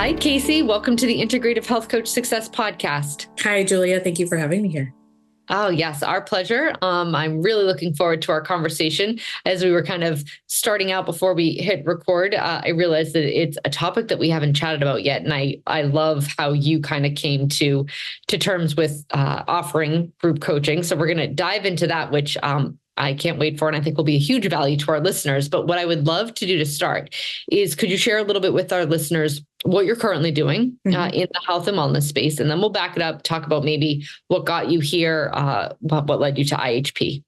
Hi, Kacey. Welcome to the Integrative Health Coach Success Podcast. Hi, Julia. Thank you for having me here. Oh, yes, our pleasure. I'm really looking forward to our conversation. As we were kind of starting out before we hit record, I realized that it's a topic that we haven't chatted about yet. And I love how you kind of came to terms with offering group coaching. So we're going to dive into that, which I can't wait for, and I think will be a huge value to our listeners. But what I would love to do to start is, could you share a little bit with our listeners what you're currently doing in the health and wellness space? And then we'll back it up, talk about maybe what got you here, what led you to IHP.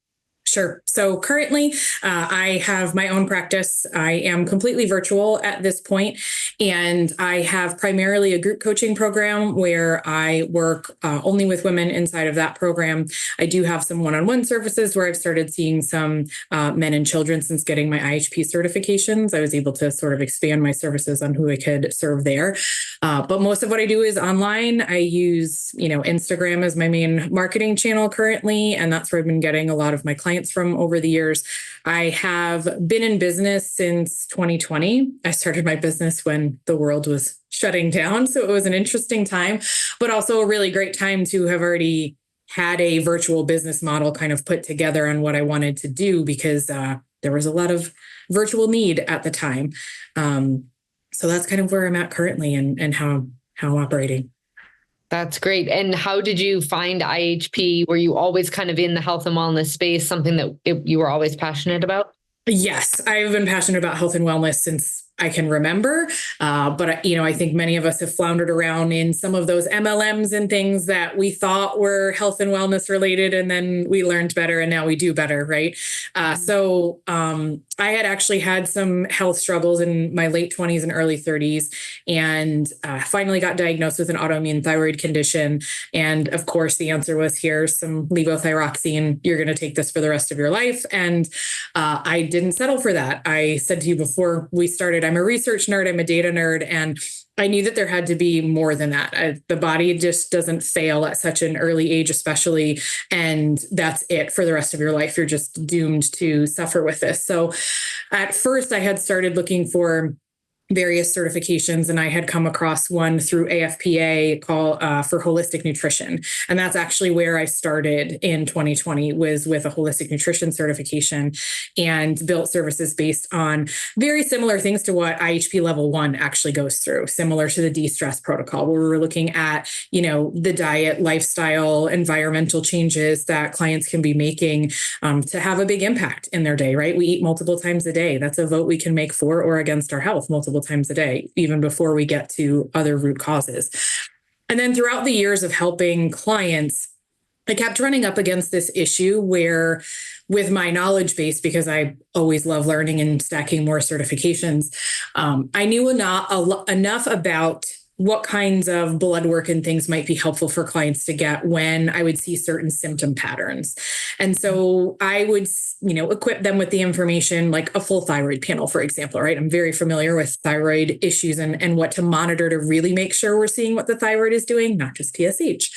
Sure. So currently, I have my own practice. I am completely virtual at this point, and I have primarily a group coaching program where I work only with women inside of that program. I do have some one-on-one services where I've started seeing some men and children since getting my IHP certifications. I was able to sort of expand my services on who I could serve there. But most of what I do is online. I use, Instagram as my main marketing channel currently, and that's where I've been getting a lot of my clients from over the years. I have been in business since 2020. I started my business when the world was shutting down. So it was an interesting time, but also a really great time to have already had a virtual business model kind of put together on what I wanted to do, because there was a lot of virtual need at the time. So that's kind of where I'm at currently and how I'm operating. That's great. And how did you find IHP? Were you always kind of in the health and wellness space, something that you were always passionate about? Yes, I've been passionate about health and wellness since I can remember. But I think many of us have floundered around in some of those MLMs and things that we thought were health and wellness related. And then we learned better and now we do better. Right. So I had actually had some health struggles in my late 20s and early 30s, and finally got diagnosed with an autoimmune thyroid condition. And of course, the answer was, here's some levothyroxine. You're going to take this for the rest of your life. And I didn't settle for that. I said to you before we started, I'm a research nerd, I'm a data nerd, and I knew that there had to be more than that. The body just doesn't fail at such an early age, especially, and that's it for the rest of your life. You're just doomed to suffer with this. So at first I had started looking for various certifications, and I had come across one through AFPA called for holistic nutrition. And that's actually where I started in 2020, was with a holistic nutrition certification, and built services based on very similar things to what IHP level 1 actually goes through, similar to the de-stress protocol, where we're looking at, the diet, lifestyle, environmental changes that clients can be making to have a big impact in their day, right? We eat multiple times a day. That's a vote we can make for or against our health multiple times a day, even before we get to other root causes. And then throughout the years of helping clients, I kept running up against this issue where, with my knowledge base, because I always love learning and stacking more certifications, I knew enough about what kinds of blood work and things might be helpful for clients to get when I would see certain symptom patterns. And so I would, equip them with the information, like a full thyroid panel, for example, right? I'm very familiar with thyroid issues and what to monitor to really make sure we're seeing what the thyroid is doing, not just TSH.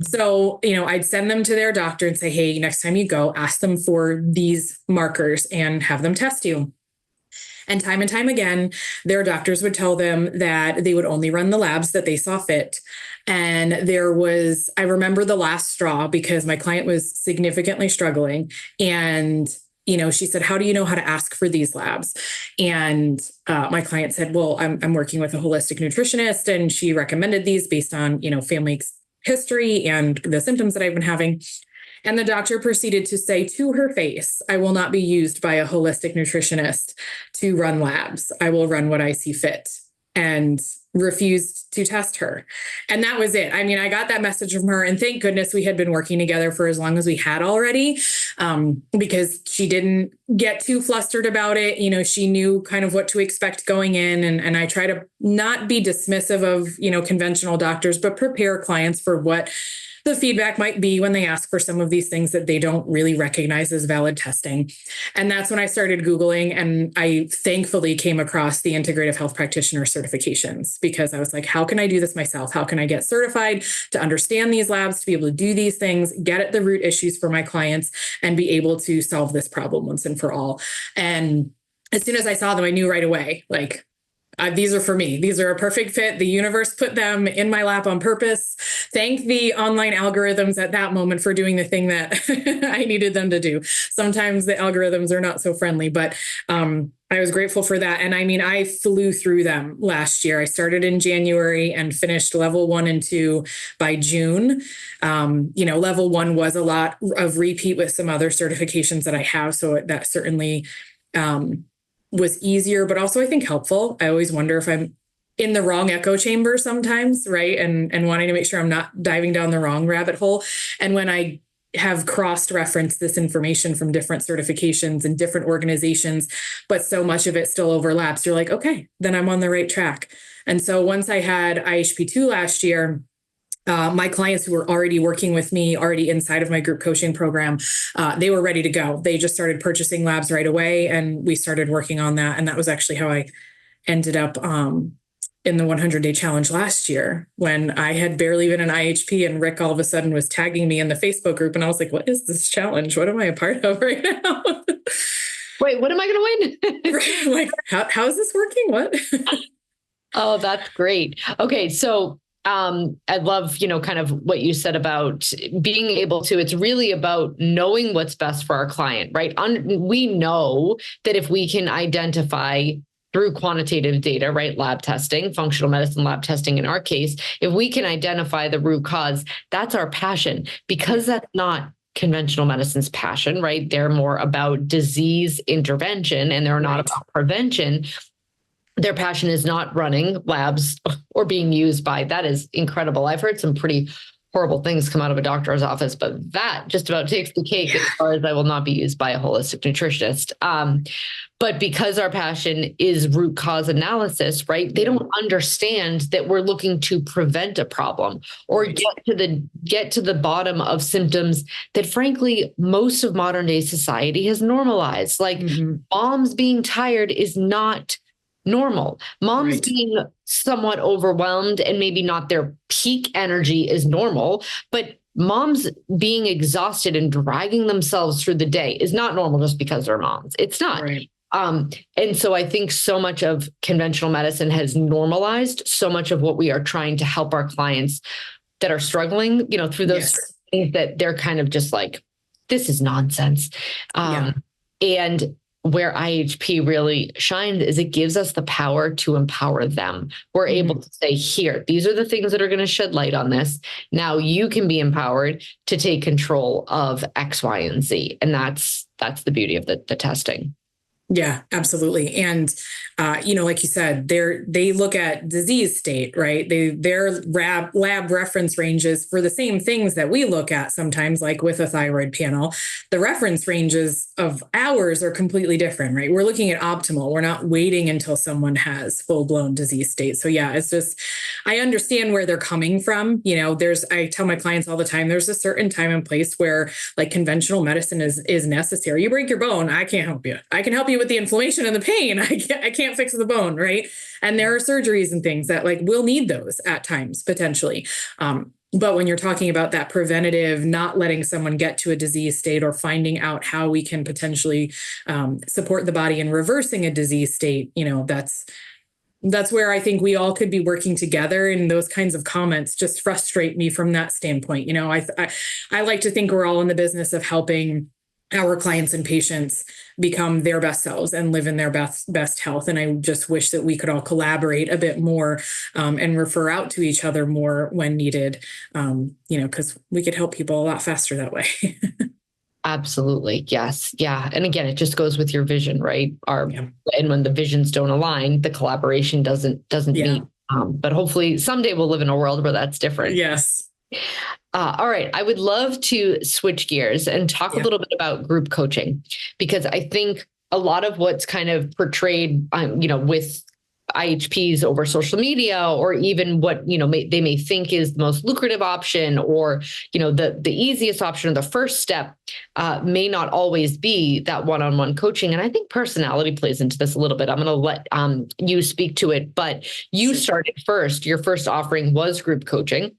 So, I'd send them to their doctor and say, hey, next time you go, ask them for these markers and have them test you. And time again, their doctors would tell them that they would only run the labs that they saw fit. And I remember the last straw, because my client was significantly struggling. And, she said, how do you know how to ask for these labs? And my client said, well, I'm working with a holistic nutritionist, and she recommended these based on, family history and the symptoms that I've been having. And the doctor proceeded to say to her face, I will not be used by a holistic nutritionist to run labs. I will run what I see fit, and refused to test her. And that was it. I mean, I got that message from her, and thank goodness we had been working together for as long as we had already, because she didn't get too flustered about it. She knew kind of what to expect going in. And I try to not be dismissive of, conventional doctors, but prepare clients for what the feedback might be when they ask for some of these things that they don't really recognize as valid testing. And that's when I started Googling, and I thankfully came across the Integrative Health Practitioner certifications, because I was like, how can I do this myself? How can I get certified to understand these labs, to be able to do these things, get at the root issues for my clients, and be able to solve this problem once and for all? And as soon as I saw them, I knew right away, like, these are for me. These are a perfect fit. The universe put them in my lap on purpose. Thank the online algorithms at that moment for doing the thing that I needed them to do. Sometimes the algorithms are not so friendly, but I was grateful for that. And I mean, I flew through them last year. I started in January and finished level 1 and 2 by June. Level 1 was a lot of repeat with some other certifications that I have. So that certainly was easier, but also I think helpful. I always wonder if I'm in the wrong echo chamber sometimes, right? And wanting to make sure I'm not diving down the wrong rabbit hole. And when I have cross-referenced this information from different certifications and different organizations, but so much of it still overlaps, you're like, okay, then I'm on the right track. And so once I had IHP2 last year, my clients who were already working with me, already inside of my group coaching program, they were ready to go. They just started purchasing labs right away, and we started working on that. And that was actually how I ended up in the 100-day challenge last year, when I had barely been an IHP, and Rick all of a sudden was tagging me in the Facebook group. And I was like, what is this challenge? What am I a part of right now? Wait, what am I going to win? Like, how is this working? What? Oh, that's great. Okay. So I love, kind of what you said about being able to, it's really about knowing what's best for our client, right? We know that if we can identify through quantitative data, right? Lab testing, functional medicine lab testing in our case, if we can identify the root cause, that's our passion, because that's not conventional medicine's passion, right? They're more about disease intervention, and they're not about prevention. Their passion is not running labs or being used by. That is incredible. I've heard some pretty horrible things come out of a doctor's office, but that just about takes the cake as far as I will not be used by a holistic nutritionist. But because our passion is root cause analysis, right? They don't understand that we're looking to prevent a problem or get to the bottom of symptoms that, frankly, most of modern day society has normalized. Like moms being tired is not normal. Moms being somewhat overwhelmed and maybe not their peak energy is normal, but moms being exhausted and dragging themselves through the day is not normal just because they're moms. It's not. Right. And so I think so much of conventional medicine has normalized so much of what we are trying to help our clients that are struggling, through those things that they're kind of just like, this is nonsense. And where IHP really shines is it gives us the power to empower them. We're able to say, here, these are the things that are going to shed light on this. Now you can be empowered to take control of X, Y, and Z. And that's the beauty of the testing. Yeah, absolutely. And, like you said, they look at disease state, right? Their lab reference ranges for the same things that we look at sometimes, like with a thyroid panel. The reference ranges of ours are completely different, right? We're looking at optimal. We're not waiting until someone has full-blown disease state. So yeah, it's just, I understand where they're coming from. I tell my clients all the time, there's a certain time and place where like conventional medicine is necessary. You break your bone, I can't help you. I can help you with the inflammation and the pain. I can't fix the bone, right? And there are surgeries and things that like we'll need those at times potentially. But when you're talking about that preventative, not letting someone get to a disease state or finding out how we can potentially support the body in reversing a disease state, that's where I think we all could be working together. And those kinds of comments just frustrate me from that standpoint. I like to think we're all in the business of helping our clients and patients become their best selves and live in their best health. And I just wish that we could all collaborate a bit more and refer out to each other more when needed, because we could help people a lot faster that way. Absolutely. Yes. Yeah. And again, it just goes with your vision, right? And when the visions don't align, the collaboration doesn't meet. But hopefully someday we'll live in a world where that's different. Yes. All right. I would love to switch gears and talk a little bit about group coaching, because I think a lot of what's kind of portrayed, with IHPs over social media, or even what, they may think is the most lucrative option, or, the easiest option, or the first step, may not always be that one-on-one coaching. And I think personality plays into this a little bit. I'm going to let you speak to it, but you started first. Your first offering was group coaching.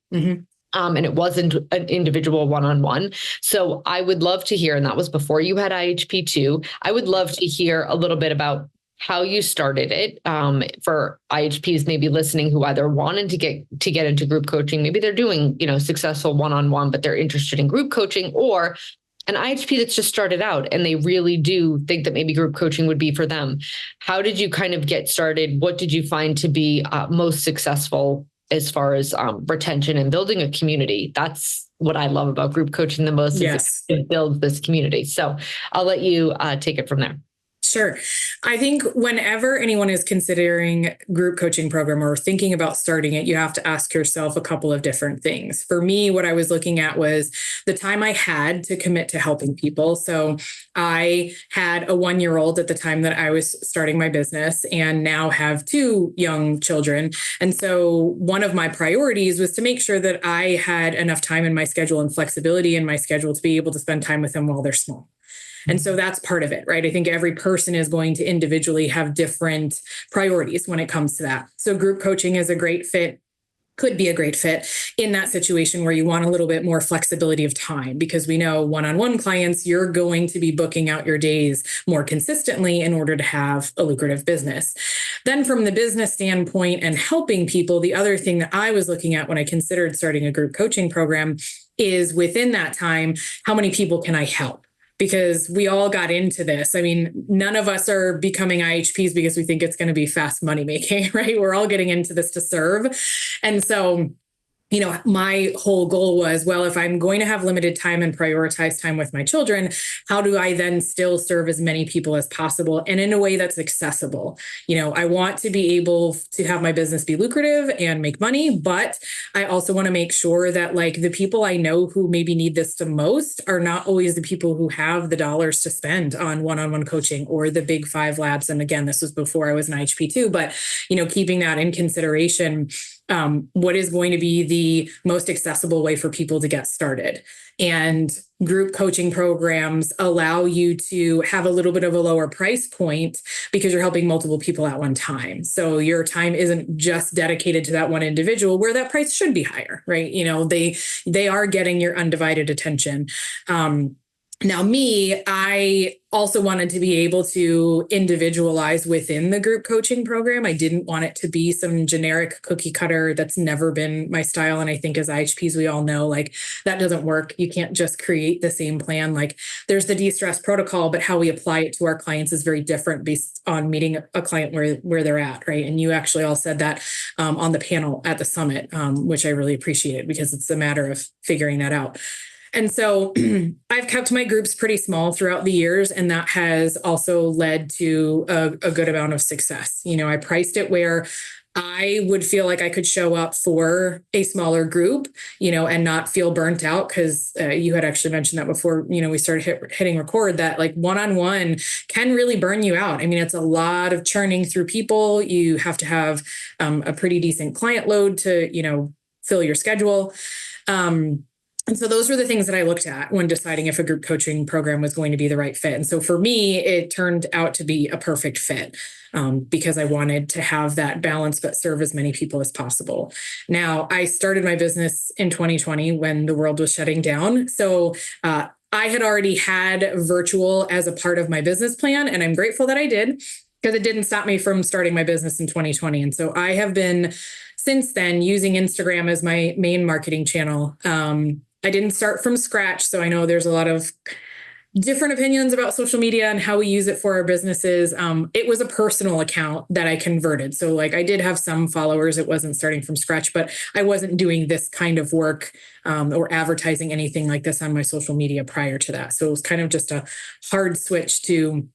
And it wasn't an individual one-on-one. So I would love to hear, and that was before you had IHP2. I would love to hear a little bit about how you started it, for IHPs maybe listening who either wanted to get into group coaching, maybe they're doing, successful one-on-one, but they're interested in group coaching, or an IHP that's just started out and they really do think that maybe group coaching would be for them. How did you kind of get started? What did you find to be most successful as far as retention and building a community? That's what I love about group coaching the most. Yes. Is it builds this community. So I'll let you take it from there. Sure. I think whenever anyone is considering group coaching program or thinking about starting it, you have to ask yourself a couple of different things. For me, what I was looking at was the time I had to commit to helping people. So I had a 1-year-old at the time that I was starting my business, and now have 2 young children. And so one of my priorities was to make sure that I had enough time in my schedule and flexibility in my schedule to be able to spend time with them while they're small. And so that's part of it, right? I think every person is going to individually have different priorities when it comes to that. So group coaching is a great fit, could be a great fit in that situation where you want a little bit more flexibility of time, because we know one-on-one clients, you're going to be booking out your days more consistently in order to have a lucrative business. Then from the business standpoint and helping people, the other thing that I was looking at when I considered starting a group coaching program is within that time, how many people can I help? Because we all got into this. I mean, none of us are becoming IHPs because we think it's going to be fast money making, right? We're all getting into this to serve. And so, my whole goal was, well, if I'm going to have limited time and prioritize time with my children, how do I then still serve as many people as possible and in a way that's accessible? I want to be able to have my business be lucrative and make money, but I also want to make sure that the people I know who maybe need this the most are not always the people who have the dollars to spend on one-on-one coaching or the big 5 labs. And again, this was before I was an IHP too, but keeping that in consideration, what is going to be the most accessible way for people to get started. And group coaching programs allow you to have a little bit of a lower price point because you're helping multiple people at one time. So your time isn't just dedicated to that one individual, where that price should be higher, right? They are getting your undivided attention. Now, I also wanted to be able to individualize within the group coaching program. I didn't want it to be some generic cookie cutter. That's never been my style. And I think as IHPs, we all know that doesn't work. You can't just create the same plan. There's the de-stress protocol, but how we apply it to our clients is very different based on meeting a client where they're at, right? And you actually all said that on the panel at the summit, which I really appreciated, because it's a matter of figuring that out. And so I've kept my groups pretty small throughout the years, and that has also led to a good amount of success. I priced it where I would feel like I could show up for a smaller group, and not feel burnt out, because you had actually mentioned that before, we started hitting record, that one-on-one can really burn you out. I mean, it's a lot of churning through people. You have to have a pretty decent client load to, fill your schedule. And so those were the things that I looked at when deciding if a group coaching program was going to be the right fit. And so for me, it turned out to be a perfect fit, because I wanted to have that balance, but serve as many people as possible. Now, I started my business in 2020 when the world was shutting down. So I had already had virtual as a part of my business plan, and I'm grateful that I did, because it didn't stop me from starting my business in 2020. And so I have been, since then, using Instagram as my main marketing channel. I didn't start from scratch, so I know there's a lot of different opinions about social media and how we use it for our businesses. It was a personal account that I converted. So I did have some followers. It wasn't starting from scratch, but I wasn't doing this kind of work or advertising anything like this on my social media prior to that. So it was kind of just a hard switch to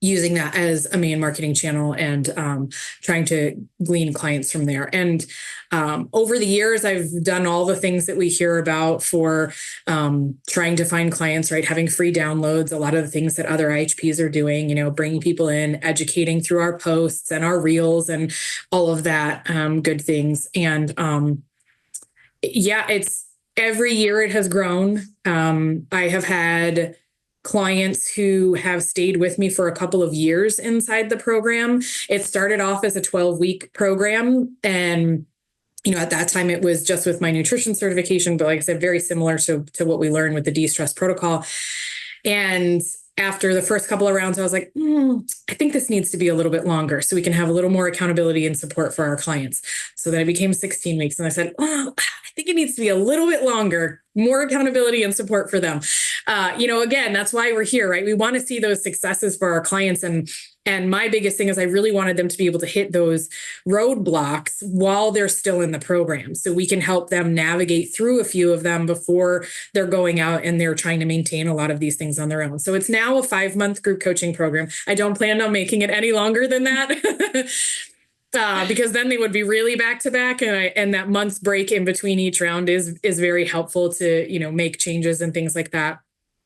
using that as a main marketing channel and trying to glean clients from there. And over the years, I've done all the things that we hear about for trying to find clients, right? Having free downloads, a lot of the things that other IHPs are doing, bringing people in, educating through our posts and our reels and all of that good things. And it's every year it has grown. I have had clients who have stayed with me for a couple of years inside the program. It started off as a 12-week program. And, at that time it was just with my nutrition certification, but like I said, very similar to what we learned with the de-stress protocol. And after the first couple of rounds, I was like, I think this needs to be a little bit longer so we can have a little more accountability and support for our clients. So then it became 16 weeks. And I said, I think it needs to be a little bit longer, more accountability and support for them. Again, that's why we're here, right? We want to see those successes for our clients. And my biggest thing is I really wanted them to be able to hit those roadblocks while they're still in the program. So we can help them navigate through a few of them before they're going out and they're trying to maintain a lot of these things on their own. So it's now a 5-month group coaching program. I don't plan on making it any longer than that. Because then they would be really back to back, and that month's break in between each round is very helpful to make changes and things like that.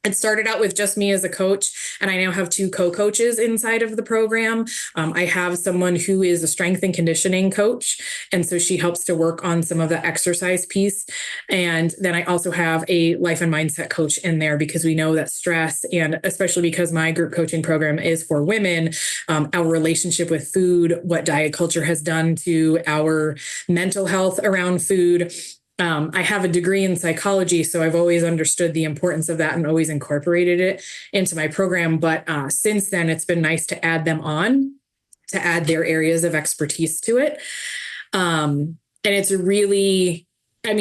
It started out with just me as a coach, and I now have 2 co-coaches inside of the program. I have someone who is a strength and conditioning coach, and so she helps to work on some of the exercise piece. And then I also have a life and mindset coach in there because we know that stress, and especially because my group coaching program is for women, our relationship with food, what diet culture has done to our mental health around food. I have a degree in psychology, so I've always understood the importance of that and always incorporated it into my program. But since then, it's been nice to add them on, to add their areas of expertise to it. And it's really,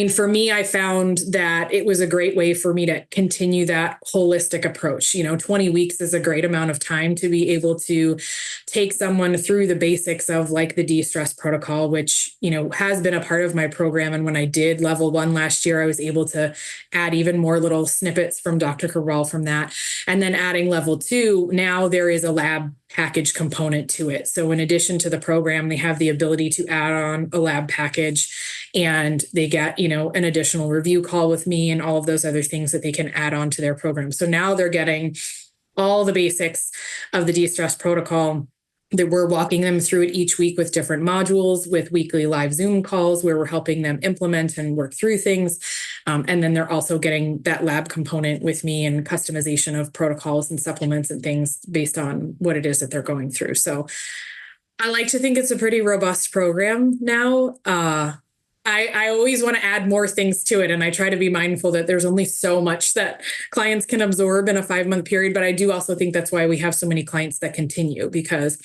for me, I found that it was a great way for me to continue that holistic approach. 20 weeks is a great amount of time to be able to take someone through the basics of like the de-stress protocol, which, has been a part of my program. And when I did level 1 last year, I was able to add even more little snippets from Dr. Cabral from that. And then adding level 2, now there is a lab package component to it. So in addition to the program, they have the ability to add on a lab package, and they get, an additional review call with me and all of those other things that they can add on to their program. So now they're getting all the basics of the de-stress protocol, that we're walking them through it each week with different modules, with weekly live Zoom calls where we're helping them implement and work through things. And then they're also getting that lab component with me and customization of protocols and supplements and things based on what it is that they're going through. So I like to think it's a pretty robust program now. I always want to add more things to it. And I try to be mindful that there's only so much that clients can absorb in a 5-month period. But I do also think that's why we have so many clients that continue, because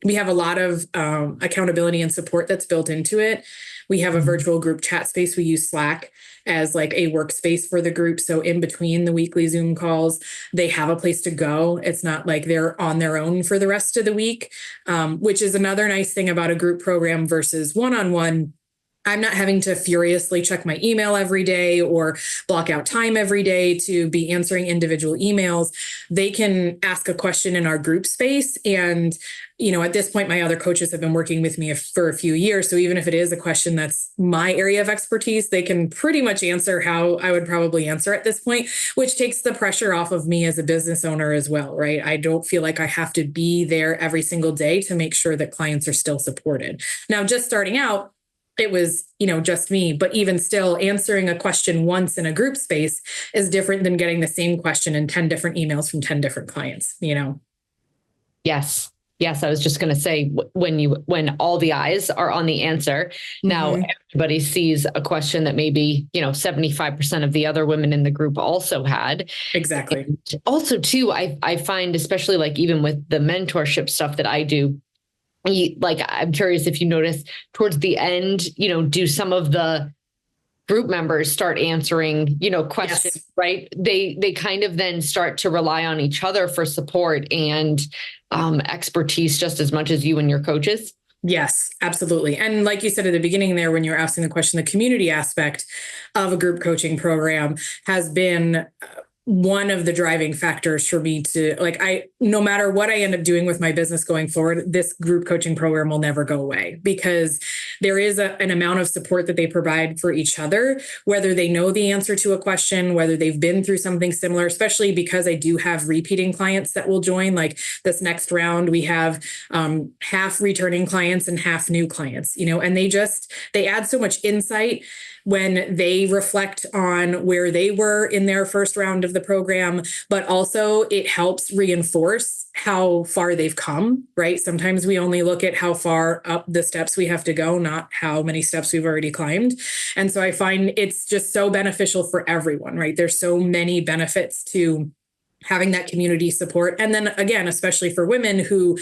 we have a lot of accountability and support that's built into it. We have a virtual group chat space. We use Slack as like a workspace for the group. So in between the weekly Zoom calls, they have a place to go. It's not like they're on their own for the rest of the week, which is another nice thing about a group program versus one-on-one. I'm not having to furiously check my email every day or block out time every day to be answering individual emails. They can ask a question in our group space. And, at this point, my other coaches have been working with me for a few years. So even if it is a question that's my area of expertise, they can pretty much answer how I would probably answer at this point, which takes the pressure off of me as a business owner as well, right? I don't feel like I have to be there every single day to make sure that clients are still supported. Now, just starting out, it was, just me, but even still answering a question once in a group space is different than getting the same question in 10 different emails from 10 different clients, Yes. Yes. I was just going to say when all the eyes are on the answer, now everybody sees a question that maybe, 75% of the other women in the group also had. Exactly. And also too, I find, especially like even with the mentorship stuff that I do, like, I'm curious if you notice towards the end, do some of the group members start answering, questions, yes, right? They kind of then start to rely on each other for support and expertise just as much as you and your coaches. Yes, absolutely. And like you said at the beginning there, when you were asking the question, the community aspect of a group coaching program has been one of the driving factors for me to no matter what I end up doing with my business going forward, this group coaching program will never go away, because there is an amount of support that they provide for each other, whether they know the answer to a question, whether they've been through something similar, especially because I do have repeating clients that will join. Like this next round, we have half returning clients and half new clients, and they add so much insight when they reflect on where they were in their first round of the program, but also it helps reinforce how far they've come, right? Sometimes we only look at how far up the steps we have to go, not how many steps we've already climbed. And so I find it's just so beneficial for everyone, right? There's so many benefits to having that community support. And then again, especially for women who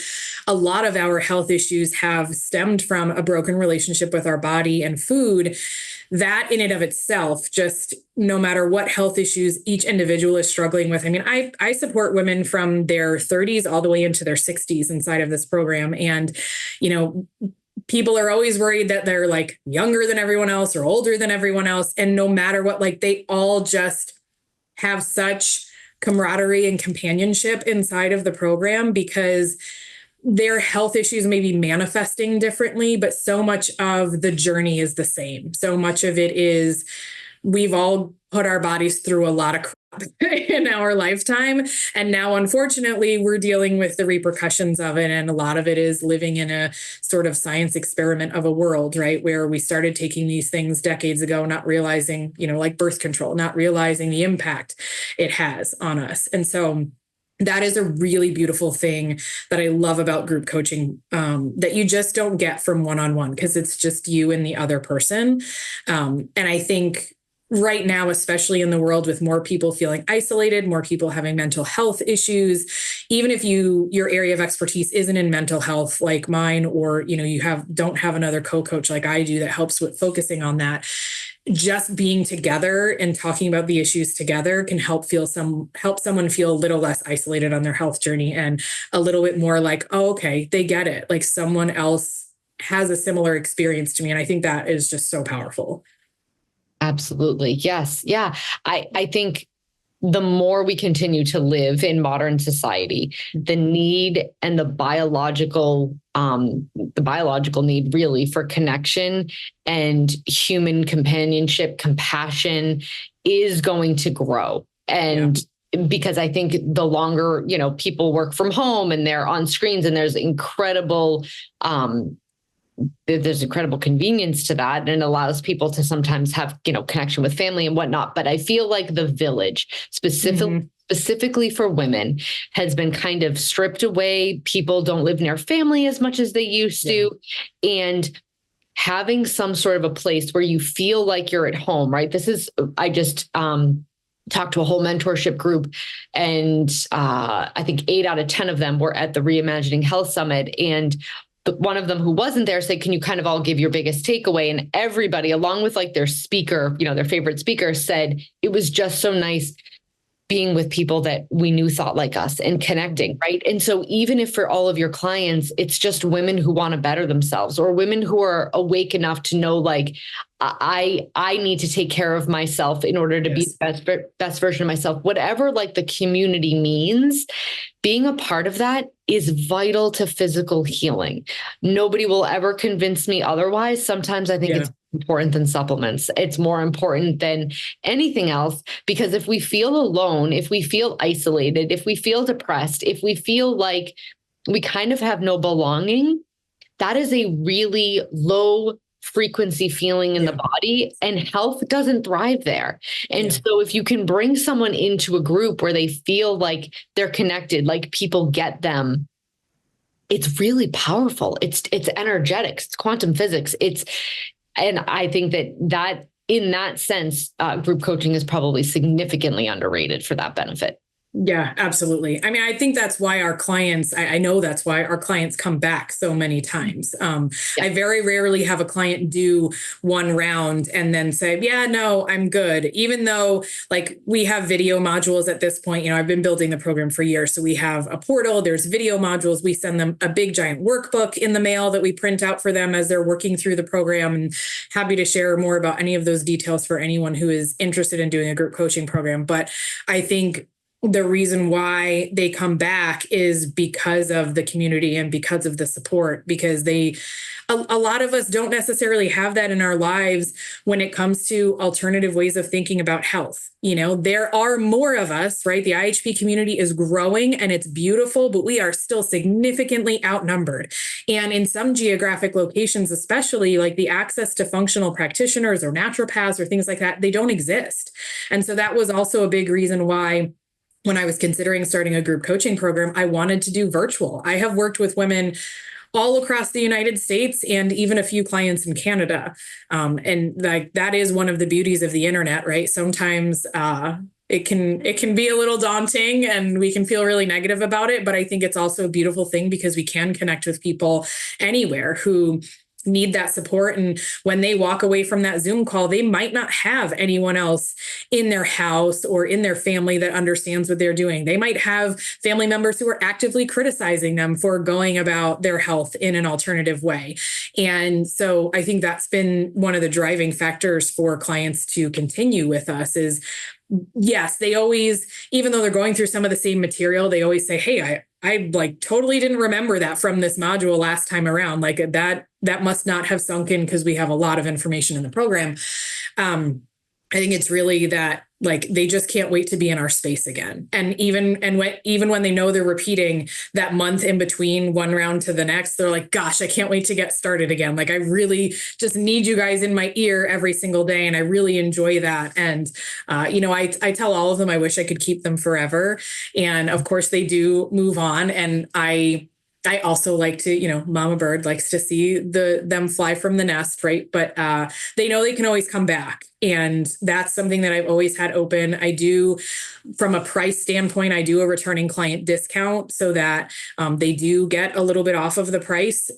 a lot of our health issues have stemmed from a broken relationship with our body and food, that in and of itself, just no matter what health issues each individual is struggling with. I mean, I support women from their 30s all the way into their 60s inside of this program. And, you know, people are always worried that they're like younger than everyone else or older than everyone else. And no matter what, like they all just have such camaraderie and companionship inside of the program because their health issues may be manifesting differently, but so much of the journey is the same. So much of it is we've all put our bodies through a lot of crap in our lifetime. And now, unfortunately, we're dealing with the repercussions of it. And a lot of it is living in a sort of science experiment of a world, right? Where we started taking these things decades ago, not realizing, you know, like birth control, not realizing the impact it has on us. And so that is a really beautiful thing that I love about group coaching, that you just don't get from one-on-one because it's just you and the other person. And I think right now, especially in the world with more people feeling isolated, more people having mental health issues, even if your area of expertise isn't in mental health like mine, or, you know, don't have another co-coach like I do that helps with focusing on that, just being together and talking about the issues together can help someone feel a little less isolated on their health journey and a little bit more like, oh, okay, they get it. Like someone else has a similar experience to me. And I think that is just so powerful. Absolutely. Yes. Yeah. I think the more we continue to live in modern society, the need and the biological need really for connection and human companionship, compassion is going to grow. And because I think the longer, you know, people work from home and they're on screens and there's incredible convenience to that, and it allows people to sometimes have, you know, connection with family and whatnot. But I feel like the village specifically for women has been kind of stripped away. People don't live near family as much as they used to. And having some sort of a place where you feel like you're at home, right? I just talked to a whole mentorship group, and I think 8 out of 10 of them were at the Reimagining Health Summit. And one of them who wasn't there said, can you kind of all give your biggest takeaway? And everybody, along with like their speaker, you know, their favorite speaker, said it was just so nice being with people that we knew thought like us and connecting, right? And so even if for all of your clients, it's just women who want to better themselves or women who are awake enough to know, like, I need to take care of myself in order to be the best version of myself, whatever like the community means, being a part of that is vital to physical healing. Nobody will ever convince me otherwise. Sometimes I think it's important than supplements. It's more important than anything else, because if we feel alone, if we feel isolated, if we feel depressed, if we feel like we kind of have no belonging, that is a really low frequency feeling in the body, and health doesn't thrive there. And so if you can bring someone into a group where they feel like they're connected, like people get them, it's really powerful. It's energetics, it's quantum physics. And I think that in that sense, group coaching is probably significantly underrated for that benefit. Yeah, absolutely. I mean, I think that's why our clients, I know that's why our clients come back so many times. I very rarely have a client do one round and then say, yeah, no, I'm good. Even though like we have video modules at this point, you know, I've been building the program for years. So we have a portal, there's video modules. We send them a big giant workbook in the mail that we print out for them as they're working through the program, and happy to share more about any of those details for anyone who is interested in doing a group coaching program. But I think the reason why they come back is because of the community and because of the support, because a lot of us don't necessarily have that in our lives when it comes to alternative ways of thinking about health. You know, there are more of us, right? The IHP community is growing and it's beautiful, but we are still significantly outnumbered. And in some geographic locations, especially like the access to functional practitioners or naturopaths or things like that, they don't exist. And so that was also a big reason why when I was considering starting a group coaching program, I wanted to do virtual. I have worked with women all across the United States and even a few clients in Canada. And like that is one of the beauties of the internet, right? Sometimes it can be a little daunting and we can feel really negative about it. But I think it's also a beautiful thing because we can connect with people anywhere who need that support. And when they walk away from that Zoom call, they might not have anyone else in their house or in their family that understands what they're doing. They might have family members who are actively criticizing them for going about their health in an alternative way. And so I think that's been one of the driving factors for clients to continue with us is, yes, they always, even though they're going through some of the same material, they always say, hey, I like totally didn't remember that from this module last time around. Like that must not have sunk in because we have a lot of information in the program. I think it's really that like they just can't wait to be in our space again. And even when they know they're repeating that month in between one round to the next, they're like, gosh, I can't wait to get started again. Like I really just need you guys in my ear every single day. And I really enjoy that. And I tell all of them I wish I could keep them forever. And of course they do move on. And I also like to, mama bird likes to see them fly from the nest, right? But they know they can always come back. And that's something that I've always had open. I do, from a price standpoint, I do a returning client discount so that they do get a little bit off of the price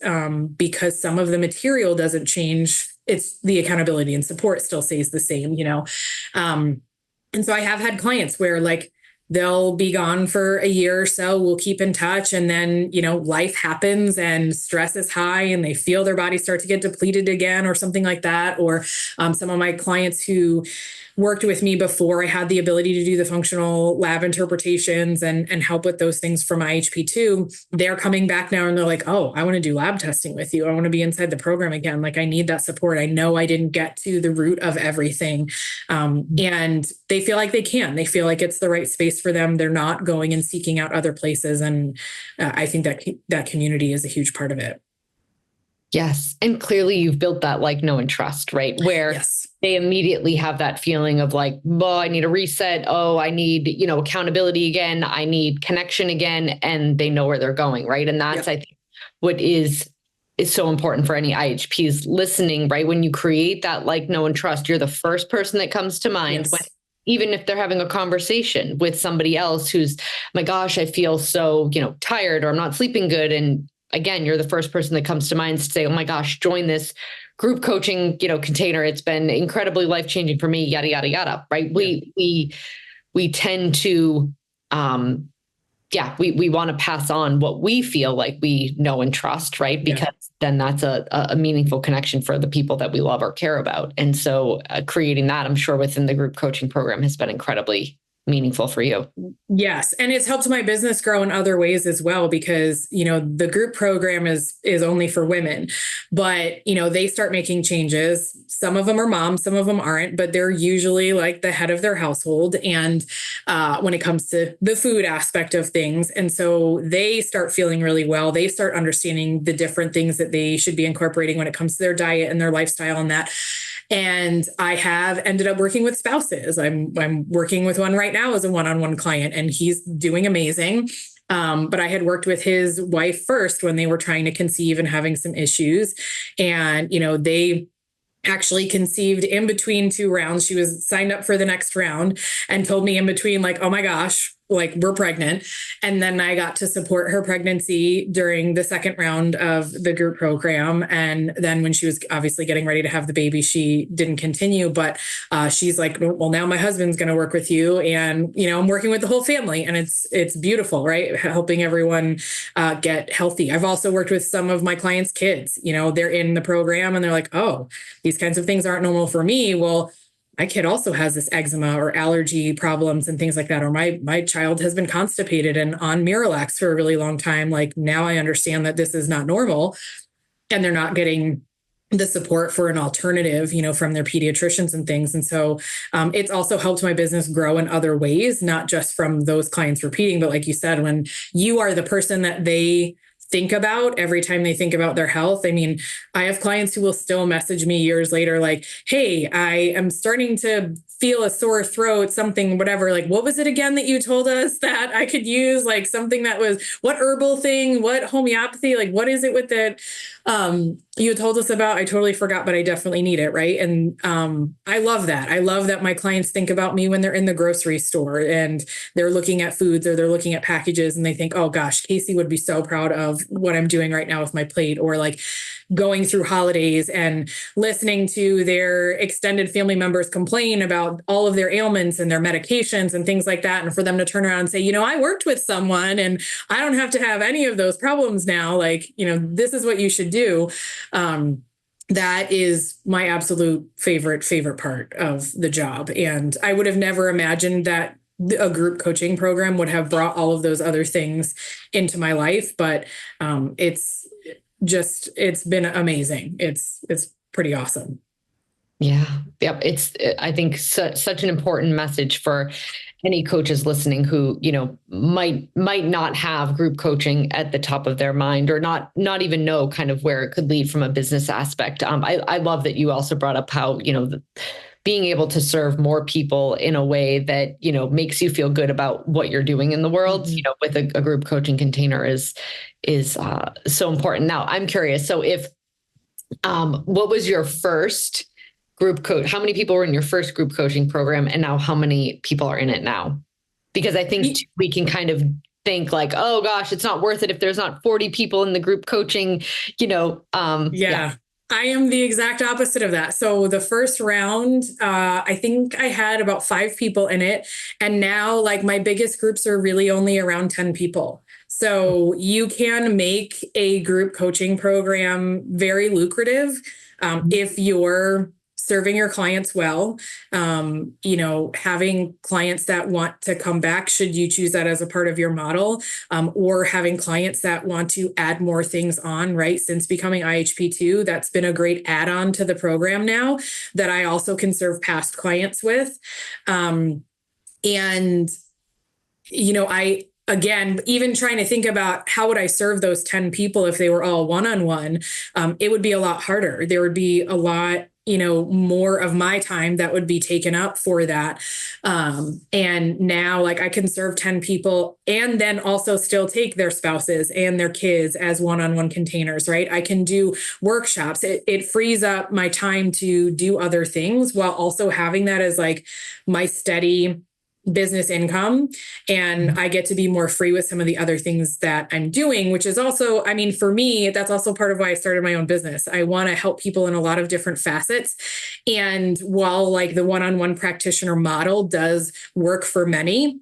because some of the material doesn't change. It's the accountability and support still stays the same, And so I have had clients where like, they'll be gone for a year or so. We'll keep in touch. And then, life happens and stress is high and they feel their body start to get depleted again or something like that. Or some of my clients who worked with me before I had the ability to do the functional lab interpretations and help with those things from IHP2, they're coming back now and they're like, oh, I want to do lab testing with you. I want to be inside the program again. Like I need that support. I know I didn't get to the root of everything. And they feel like they can. They feel like it's the right space for them. They're not going and seeking out other places. And I think that community is a huge part of it. Yes. And clearly you've built that like know and trust, right? Where yes. They immediately have that feeling of like, oh, I need a reset. Oh, I need, accountability again. I need connection again. And they know where they're going. Right. And that's, I think, what is so important for any IHPs listening, right? When you create that like know and trust, you're the first person that comes to mind when, even if they're having a conversation with somebody else who's, my gosh, I feel so, tired or I'm not sleeping good. And again, you're the first person that comes to mind to say, oh my gosh, join this group coaching, container. It's been incredibly life-changing for me, yada, yada, yada. Right. Yeah. We tend to, we want to pass on what we feel like we know and trust, right? Because then that's a meaningful connection for the people that we love or care about. And so creating that, I'm sure within the group coaching program has been incredibly meaningful for you. Yes. And it's helped my business grow in other ways as well, because, the group program is only for women, but, they start making changes. Some of them are moms, some of them aren't, but they're usually like the head of their household. And when it comes to the food aspect of things. And so they start feeling really well. They start understanding the different things that they should be incorporating when it comes to their diet and their lifestyle and that. And I have ended up working with spouses. I'm working with one right now as a one-on-one client, and he's doing amazing. But I had worked with his wife first when they were trying to conceive and having some issues. And, they actually conceived in between 2 rounds. She was signed up for the next round and told me in between, like, oh my gosh, like we're pregnant. And then I got to support her pregnancy during the second round of the group program. And then when she was obviously getting ready to have the baby, she didn't continue, but she's like, well, now my husband's going to work with you. And, I'm working with the whole family, and it's beautiful, right? Helping everyone get healthy. I've also worked with some of my clients' kids, they're in the program and they're like, oh, these kinds of things aren't normal for me. Well, my kid also has this eczema or allergy problems and things like that. Or my child has been constipated and on Miralax for a really long time. Like now I understand that this is not normal, and they're not getting the support for an alternative, from their pediatricians and things. And so it's also helped my business grow in other ways, not just from those clients repeating, but like you said, when you are the person that they think about every time they think about their health. I mean, I have clients who will still message me years later, like, hey, I am starting to feel a sore throat, something, whatever. Like, what was it again that you told us that I could use? Like something that was what herbal thing, what homeopathy, like, what is it with it? You told us about, I totally forgot, but I definitely need it. Right. And I love that. I love that my clients think about me when they're in the grocery store and they're looking at foods or they're looking at packages and they think, oh gosh, Kacey would be so proud of what I'm doing right now with my plate, or like going through holidays and listening to their extended family members complain about all of their ailments and their medications and things like that. And for them to turn around and say, I worked with someone and I don't have to have any of those problems now. Like, this is what you should do. That is my absolute favorite part of the job. And I would have never imagined that a group coaching program would have brought all of those other things into my life. But it's been amazing. It's pretty awesome. Yeah. Yep. It's, I think, such an important message for any coaches listening who, might not have group coaching at the top of their mind, or not even know kind of where it could lead from a business aspect. I love that you also brought up how, being able to serve more people in a way that, makes you feel good about what you're doing in the world, Mm-hmm. with a group coaching container is so important. Now, I'm curious. So what was your first group coach? How many people were in your first group coaching program, and now how many people are in it now? Because I think we can kind of think like, oh gosh, it's not worth it if there's not 40 people in the group coaching, Yeah. I am the exact opposite of that. So the first round, I think I had about 5 people in it. And now like my biggest groups are really only around 10 people. So you can make a group coaching program very lucrative if you're serving your clients well, having clients that want to come back, should you choose that as a part of your model, or having clients that want to add more things on, right? Since becoming IHP2, that's been a great add-on to the program now that I also can serve past clients with. Again, even trying to think about how would I serve those 10 people if they were all one-on-one, it would be a lot harder. There would be a lot, more of my time that would be taken up for that. And now like I can serve 10 people and then also still take their spouses and their kids as one-on-one containers, right? I can do workshops. It frees up my time to do other things while also having that as like my steady business income. And I get to be more free with some of the other things that I'm doing, which is also, for me, that's also part of why I started my own business. I want to help people in a lot of different facets. And while like the one-on-one practitioner model does work for many,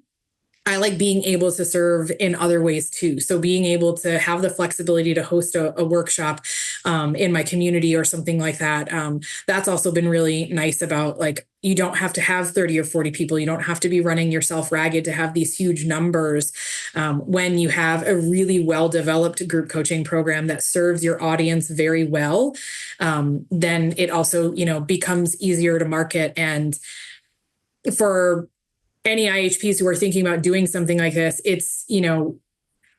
I like being able to serve in other ways too. So being able to have the flexibility to host a workshop in my community or something like that. That's also been really nice about like, you don't have to have 30 or 40 people. You don't have to be running yourself ragged to have these huge numbers. When you have a really well-developed group coaching program that serves your audience very well, then it also, becomes easier to market. And for any IHPs who are thinking about doing something like this, it's,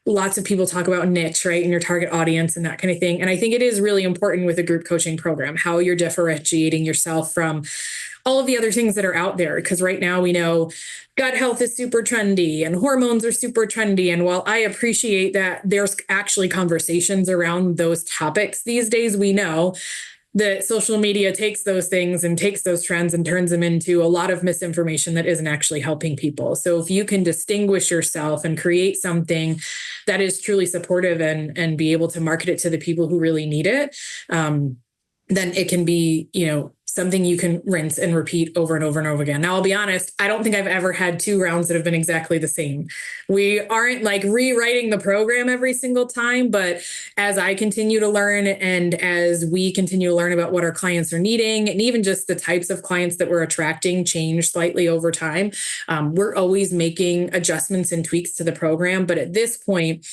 lots of people talk about niche, right? And your target audience and that kind of thing. And I think it is really important with a group coaching program, how you're differentiating yourself from all of the other things that are out there. Because right now we know gut health is super trendy and hormones are super trendy. And while I appreciate that there's actually conversations around those topics these days, we know that social media takes those things and takes those trends and turns them into a lot of misinformation that isn't actually helping people. So if you can distinguish yourself and create something that is truly supportive and be able to market it to the people who really need it, then it can be, something you can rinse and repeat over and over and over again. Now, I'll be honest, I don't think I've ever had 2 rounds that have been exactly the same. We aren't like rewriting the program every single time, but as I continue to learn and as we continue to learn about what our clients are needing, and even just the types of clients that we're attracting change slightly over time, we're always making adjustments and tweaks to the program. But at this point,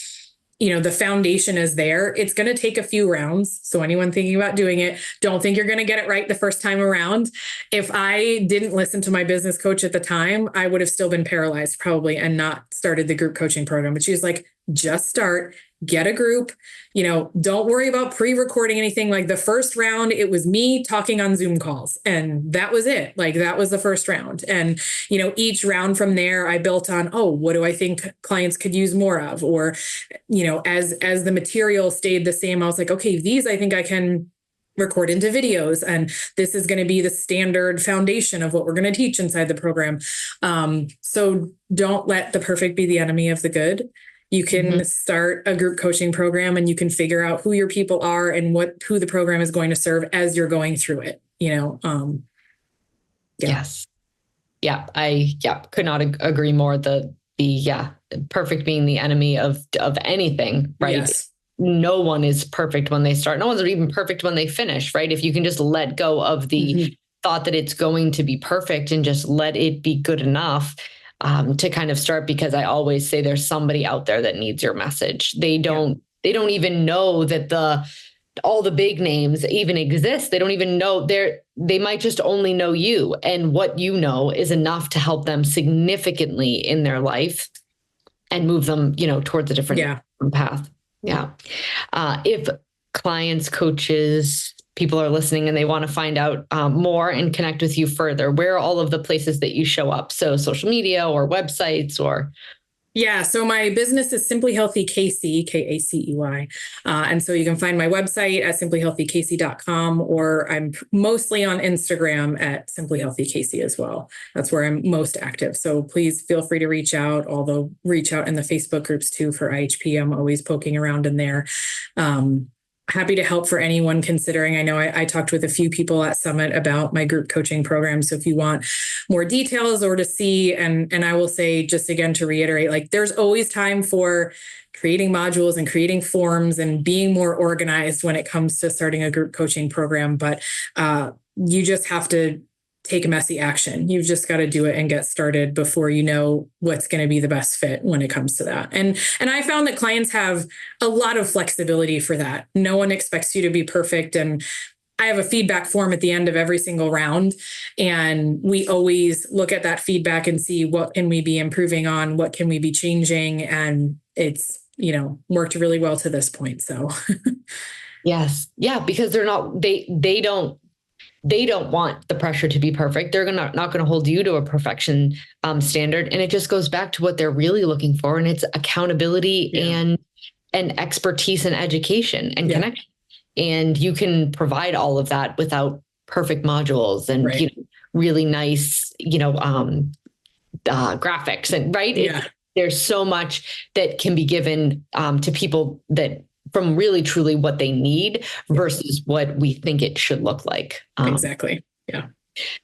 the foundation is there. It's going to take a few rounds. So anyone thinking about doing it, don't think you're going to get it right the first time around. If I didn't listen to my business coach at the time, I would have still been paralyzed probably and not started the group coaching program. But she was like, just start, get a group, don't worry about pre-recording anything. Like the first round, it was me talking on Zoom calls, and that was it. Like that was the first round. And, each round from there, I built on, what do I think clients could use more of? Or, as the material stayed the same, I was like, okay, these I think I can record into videos, and this is going to be the standard foundation of what we're going to teach inside the program. So don't let the perfect be the enemy of the good. You can start a group coaching program, and you can figure out who your people are and who the program is going to serve as you're going through it. Yes. Yeah. I could not agree more. The perfect being the enemy of anything, right? Yes. No one is perfect when they start. No one's even perfect when they finish, right? If you can just let go of the thought that it's going to be perfect and just let it be good enough to kind of start, because I always say there's somebody out there that needs your message. They don't even know that all the big names even exist. They don't even know they might just only know you, and what you know is enough to help them significantly in their life and move them, towards a different path. Yeah. If clients, coaches, people are listening and they want to find out more and connect with you further, where are all of the places that you show up? So social media or websites or... Yeah. So my business is Simply Healthy Kacey, Kacey. And so you can find my website at simplyhealthykacey.com, or I'm mostly on Instagram at Simply Healthy Kacey as well. That's where I'm most active. So please feel free to reach out, although reach out in the Facebook groups too for IHP. I'm always poking around in there. Happy to help for anyone considering. I know I talked with a few people at Summit about my group coaching program. So if you want more details or to see, and I will say just again to reiterate, like there's always time for creating modules and creating forms and being more organized when it comes to starting a group coaching program. But you just have to take messy action. You've just got to do it and get started before you know what's going to be the best fit when it comes to that. And I found that clients have a lot of flexibility for that. No one expects you to be perfect. And I have a feedback form at the end of every single round. And we always look at that feedback and see what can we be improving on, what can we be changing. And it's, worked really well to this point. So yes. Yeah. Because they're not, they don't want the pressure to be perfect. They're not going to hold you to a perfection standard. And it just goes back to what they're really looking for. And it's accountability and expertise and education and connection. And you can provide all of that without perfect modules and really nice, graphics and there's so much that can be given to people that from really truly what they need versus what we think it should look like. Exactly. Yeah.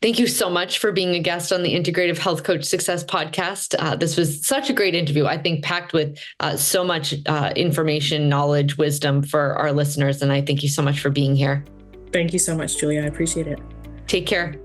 Thank you so much for being a guest on the Integrative Health Coach Success Podcast. This was such a great interview, I think packed with so much information, knowledge, wisdom for our listeners. And I thank you so much for being here. Thank you so much, Julia. I appreciate it. Take care.